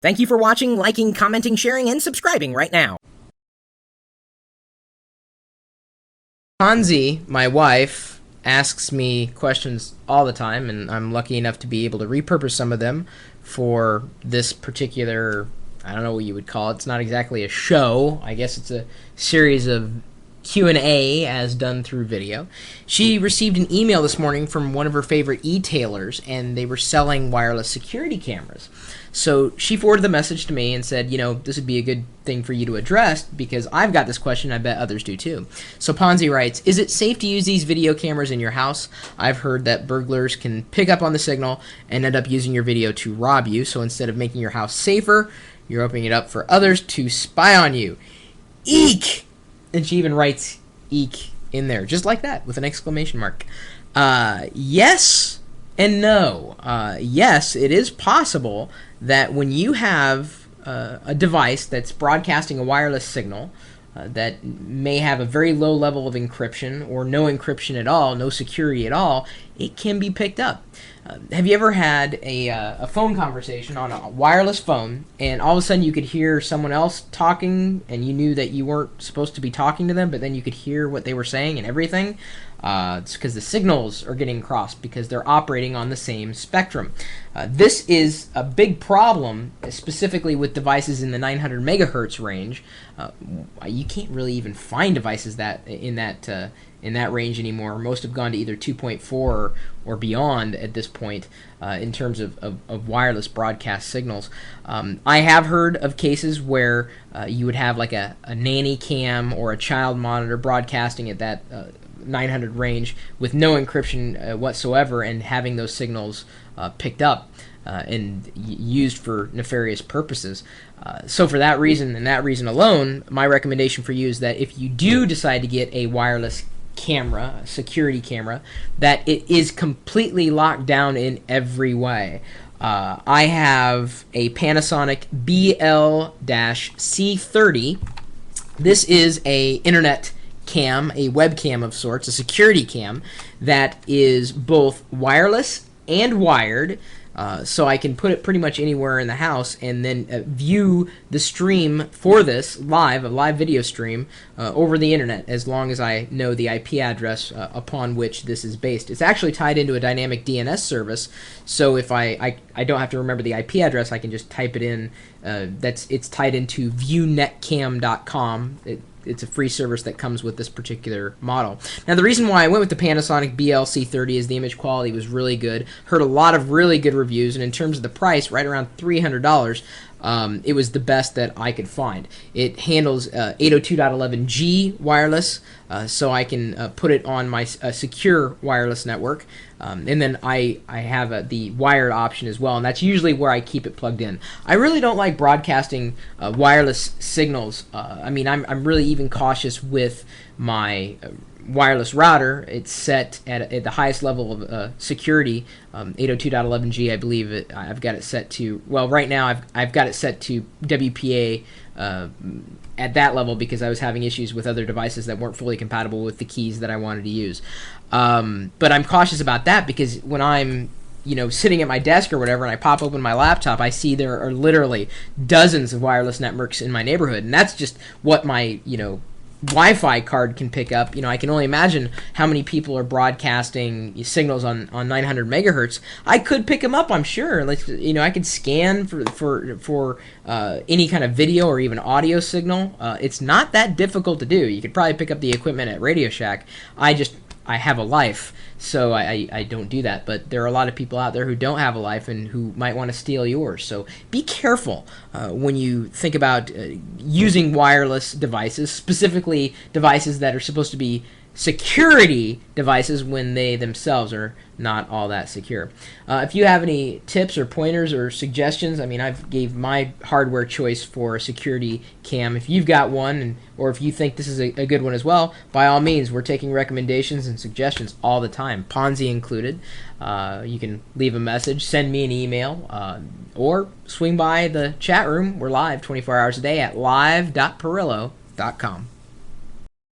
Thank you for watching, liking, commenting, sharing, and subscribing right now. Hansi, my wife, asks me questions all the time, and I'm lucky enough to be able to repurpose some of them for this particular, I don't know what you would call it. It's not exactly a show. I guess it's a series of Q&A as done through video. She received an email this morning from one of her favorite e-tailers, and they were selling wireless security cameras. So she forwarded the message to me and said, this would be a good thing for you to address because I've got this question. I bet others do too. So Ponzi writes, is it safe to use these video cameras in your house? I've heard that burglars can pick up on the signal and end up using your video to rob you. So instead of making your house safer, you're opening it up for others to spy on you. Eek! And she even writes eek in there, just like that, with an exclamation mark. Yes and no. Yes, it is possible that when you have a device that's broadcasting a wireless signal that may have a very low level of encryption or no encryption at all, no security at all, it can be picked up. Have you ever had a phone conversation on a wireless phone and all of a sudden you could hear someone else talking and you knew that you weren't supposed to be talking to them, but then you could hear what they were saying and everything? It's because the signals are getting crossed because they're operating on the same spectrum. This is a big problem, specifically with devices in the 900 megahertz range. You can't really even find devices that in that range anymore. Most have gone to either 2.4 or beyond at this point in terms of wireless broadcast signals. I have heard of cases where you would have like a nanny cam or a child monitor broadcasting at that 900 range with no encryption whatsoever and having those signals picked up and used for nefarious purposes. So for that reason and that reason alone, my recommendation for you is that if you do decide to get a wireless camera, a security camera, that it is completely locked down in every way. I have a Panasonic BL-C30. This is a internet cam, a webcam of sorts, a security cam that is both wireless and wired, so I can put it pretty much anywhere in the house and then view the stream for this a live video stream over the internet, as long as I know the IP address upon which this is based. It's actually tied into a dynamic DNS service, so if I don't have to remember the IP address, I can just type it in. It's tied into viewNetCam.com. It's a free service that comes with this particular model. Now, the reason why I went with the Panasonic BL-C30 is the image quality was really good. Heard a lot of really good reviews, and in terms of the price, right around $300, it was the best that I could find. It handles 802.11g wireless, so I can put it on my secure wireless network. And then I have the wired option as well, and that's usually where I keep it plugged in. I really don't like broadcasting wireless signals. I'm really even cautious with my wireless router. It's set at the highest level of security, 802.11g, I believe. I've got it set to, well, right now I've got it set to WPA at that level because I was having issues with other devices that weren't fully compatible with the keys that I wanted to use. But I'm cautious about that because when I'm sitting at my desk or whatever and I pop open my laptop, I see there are literally dozens of wireless networks in my neighborhood, and that's just what my Wi-Fi card can pick up. I can only imagine how many people are broadcasting signals on 900 megahertz. I could pick them up, I'm sure. I could scan for any kind of video or even audio signal. It's not that difficult to do. You could probably pick up the equipment at Radio Shack. I have a life, so I don't do that. But there are a lot of people out there who don't have a life and who might want to steal yours. So be careful when you think about using wireless devices, specifically devices that are supposed to be security devices when they themselves are not all that secure. If you have any tips or pointers or suggestions, I've gave my hardware choice for a security cam. If you've got one, or if you think this is a good one as well, by all means, we're taking recommendations and suggestions all the time, Ponzi included. You can leave a message, send me an email, or swing by the chat room. We're live 24 hours a day at live.pirillo.com.